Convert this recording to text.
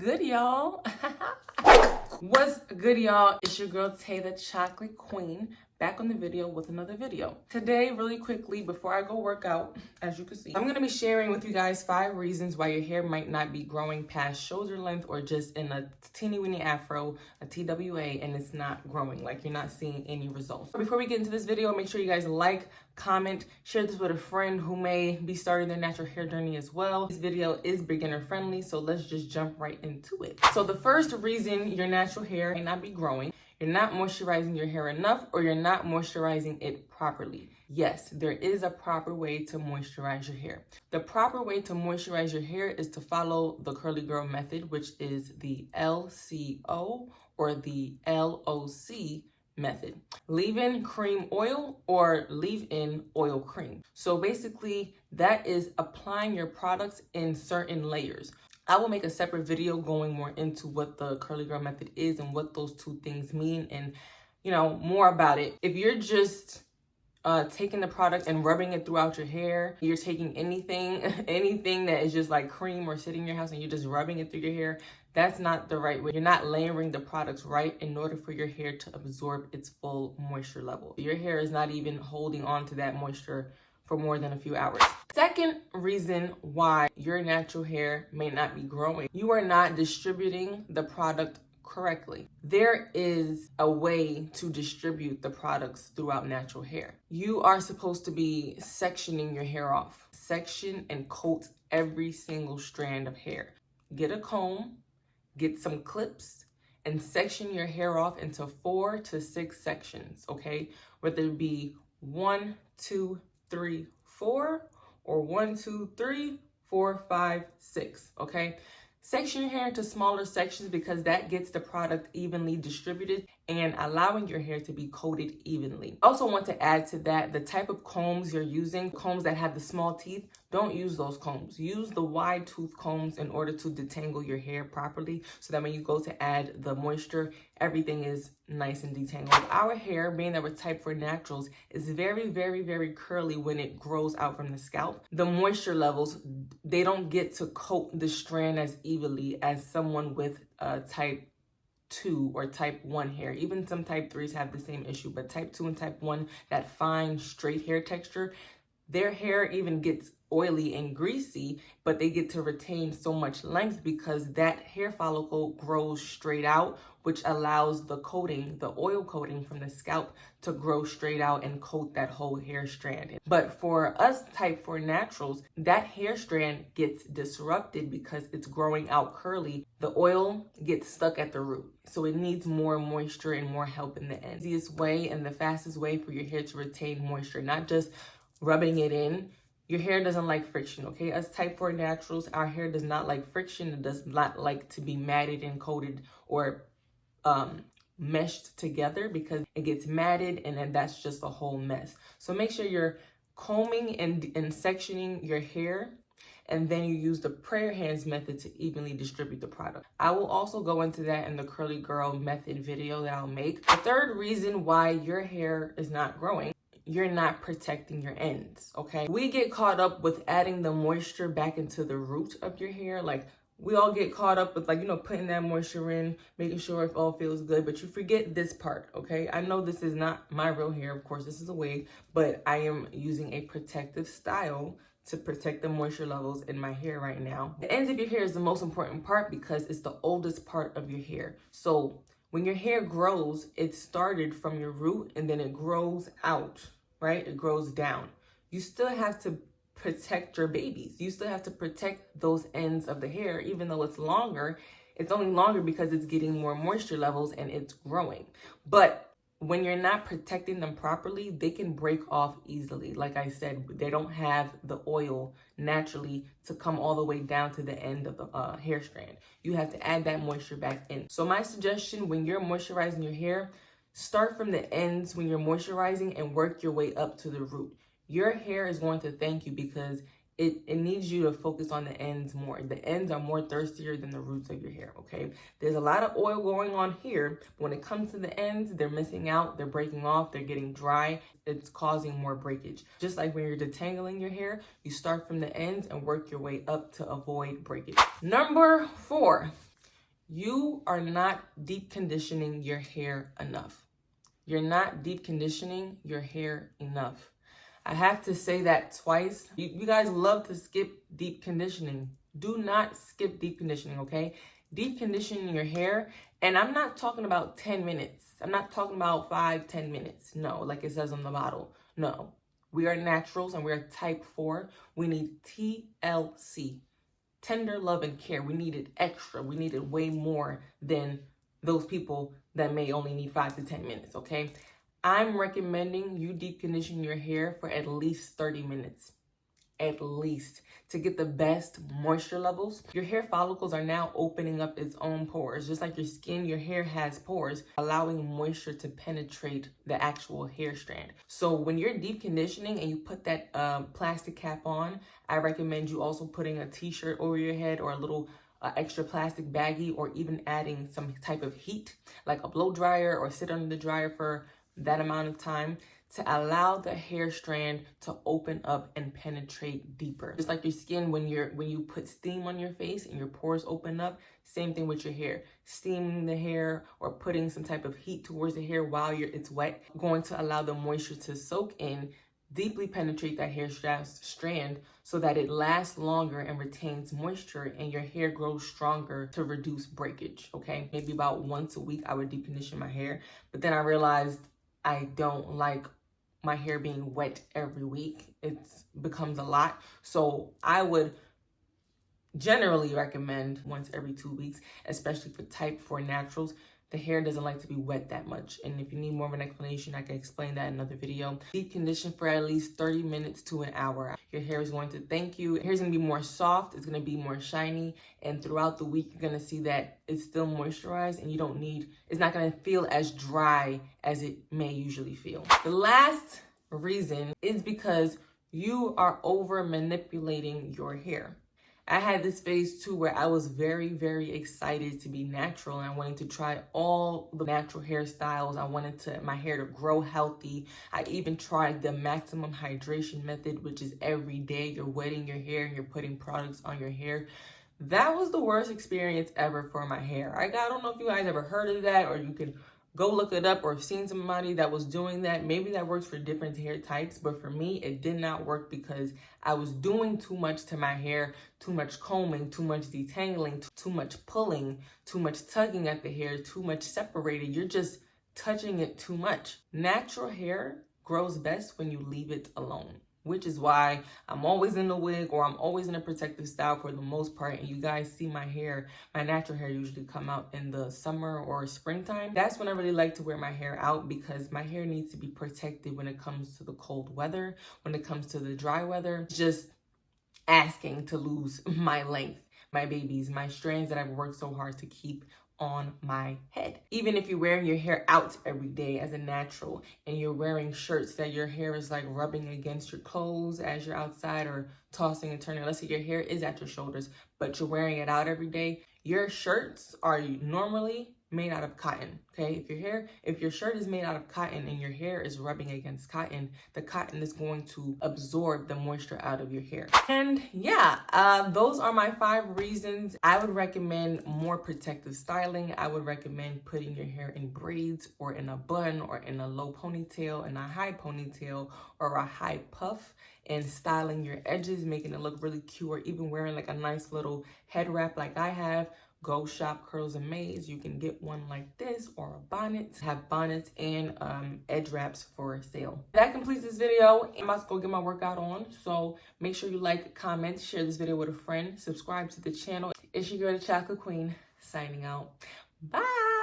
good, y'all? What's good, y'all? It's your girl Tay, the Chocolate Queen, back on the video with another video. Today, really quickly, before I go work out, as you can see, I'm gonna be sharing with you guys 5 reasons why your hair might not be growing past shoulder length or just in a teeny weeny afro, a TWA, and it's not growing, like you're not seeing any results. Before we get into this video, make sure you guys like, comment, share this with a friend who may be starting their natural hair journey as well. This video is beginner friendly, so let's just jump right into it. So the first reason your natural hair may not be growing, you're not moisturizing your hair enough, or you're not moisturizing it properly. Yes, there is a proper way to moisturize your hair. The proper way to moisturize your hair is to follow the curly girl method, which is the LCO or the LOC method. Leave-in cream oil or leave-in oil cream. So basically that is applying your products in certain layers. I will make a separate video going more into what the curly girl method is and what those two things mean and, more about it. If you're just taking the product and rubbing it throughout your hair, you're taking anything that is just like cream or sitting in your house and you're just rubbing it through your hair, that's not the right way. You're not layering the products right in order for your hair to absorb its full moisture level. Your hair is not even holding on to that moisture for more than a few hours. Second reason why your natural hair may not be growing, you are not distributing the product correctly. There is a way to distribute the products throughout natural hair. You are supposed to be sectioning your hair off. Section and coat every single strand of hair. Get a comb, get some clips, and section your hair off into 4 to 6 sections, okay? Whether it be 1, 2, 3, 4, or 1, 2, 3, 4, 5, 6, okay? Section your hair into smaller sections because that gets the product evenly distributed and allowing your hair to be coated evenly. Also want to add to that, the type of combs you're using, combs that have the small teeth, don't use those combs. Use the wide tooth combs in order to detangle your hair properly so that when you go to add the moisture, everything is nice and detangled. Our hair, being that we're typed for naturals, is very, very, very curly when it grows out from the scalp. The moisture levels, they don't get to coat the strand as evenly as someone with type 2 or type 1 hair. Even some type 3s have the same issue, but type 2 and type 1, that fine straight hair texture, their hair even gets oily and greasy, but they get to retain so much length because that hair follicle grows straight out, which allows the coating, the oil coating from the scalp to grow straight out and coat that whole hair strand. But for us type 4 naturals, that hair strand gets disrupted because it's growing out curly. The oil gets stuck at the root. So it needs more moisture and more help in the end. The easiest way and the fastest way for your hair to retain moisture, not just rubbing it in. Your hair doesn't like friction, okay? As type 4 naturals, our hair does not like friction. It does not like to be matted and coated or meshed together because it gets matted and then that's just a whole mess. So make sure you're combing and sectioning your hair, and then you use the prayer hands method to evenly distribute the product. I will also go into that in the curly girl method video that I'll make. The third reason why your hair is not growing, you're not protecting your ends, okay? We get caught up with adding the moisture back into the root of your hair. Like, we all get caught up with putting that moisture in, making sure it all feels good, but you forget this part, okay? I know this is not my real hair, of course, this is a wig, but I am using a protective style to protect the moisture levels in my hair right now. The ends of your hair is the most important part because it's the oldest part of your hair. So when your hair grows, it started from your root and then it grows out, right? It grows down. You still have to protect your babies. You still have to protect those ends of the hair, even though it's longer. It's only longer because it's getting more moisture levels and it's growing. But when you're not protecting them properly, they can break off easily. Like I said, they don't have the oil naturally to come all the way down to the end of the hair strand. You have to add that moisture back in. So my suggestion, when you're moisturizing your hair, start from the ends when you're moisturizing and work your way up to the root. Your hair is going to thank you because it needs you to focus on the ends more. The ends are more thirstier than the roots of your hair, okay? There's a lot of oil going on here, but when it comes to the ends, they're missing out, they're breaking off, they're getting dry. It's causing more breakage. Just like when you're detangling your hair, you start from the ends and work your way up to avoid breakage. Number 4, You are not deep conditioning your hair enough. You're not deep conditioning your hair enough. I have to say that twice. You guys love to skip deep conditioning. Do not skip deep conditioning, okay? Deep conditioning your hair, and I'm not talking about 10 minutes. I'm not talking about 5-10 minutes. No, like it says on the bottle. No. We are naturals and we're type 4. We need TLC. Tender love and care. We need it extra. We need it way more than those people that may only need 5 to 10 minutes, okay? I'm recommending you deep condition your hair for at least 30 minutes. At least, to get the best moisture levels. Your hair follicles are now opening up its own pores. Just like your skin, your hair has pores, allowing moisture to penetrate the actual hair strand. So when you're deep conditioning and you put that plastic cap on, I recommend you also putting a t-shirt over your head or a little extra plastic baggie, or even adding some type of heat like a blow dryer, or sit under the dryer for that amount of time to allow the hair strand to open up and penetrate deeper. Just like your skin, when you put steam on your face and your pores open up, same thing with your hair. Steaming the hair or putting some type of heat towards the hair while it's wet, going to allow the moisture to soak in, deeply penetrate that hair strand so that it lasts longer and retains moisture, and your hair grows stronger to reduce breakage, okay? Maybe about once a week I would deep condition my hair, but then I realized I don't like my hair being wet every week. It becomes a lot. So I would generally recommend once every 2 weeks, especially for type 4 naturals. The hair doesn't like to be wet that much. And if you need more of an explanation, I can explain that in another video. Deep condition for at least 30 minutes to an hour. Your hair is going to thank you. Your hair is going to be more soft. It's going to be more shiny. And throughout the week, you're going to see that it's still moisturized, and it's not going to feel as dry as it may usually feel. The last reason is because you are over manipulating your hair. I had this phase too where I was very, very excited to be natural, and I wanted to try all the natural hairstyles. I wanted my hair to grow healthy. I even tried the maximum hydration method, which is every day you're wetting your hair and you're putting products on your hair. That was the worst experience ever for my hair. I don't know if you guys ever heard of that, or you can go look it up, or have seen somebody that was doing that. Maybe that works for different hair types, but for me, it did not work because I was doing too much to my hair, too much combing, too much detangling, too much pulling, too much tugging at the hair, too much separated. You're just touching it too much. Natural hair grows best when you leave it alone, which is why I'm always in a wig, or I'm always in a protective style for the most part. And you guys see my hair, my natural hair usually come out in the summer or springtime. That's when I really like to wear my hair out, because my hair needs to be protected when it comes to the cold weather, when it comes to the dry weather. Just asking to lose my length, my babies, my strands that I've worked so hard to keep on my head. Even if you're wearing your hair out every day as a natural, and you're wearing shirts that your hair is like rubbing against your clothes as you're outside, or tossing and turning, let's say your hair is at your shoulders, but you're wearing it out every day, your shirts are normally made out of cotton, okay? If your shirt is made out of cotton and your hair is rubbing against cotton, the cotton is going to absorb the moisture out of your hair. And yeah, those are my 5 reasons. I would recommend more protective styling. I would recommend putting your hair in braids, or in a bun, or in a low ponytail, in a high ponytail, or a high puff, and styling your edges, making it look really cute, or even wearing like a nice little head wrap like I have. Go shop Curls and Maids. You can get one like this, or a bonnet. Have bonnets and edge wraps for sale. That completes this video. I'm about to go get my workout on. So make sure you like, comment, share this video with a friend. Subscribe to the channel. It's your girl, the Chocolate Queen, signing out. Bye.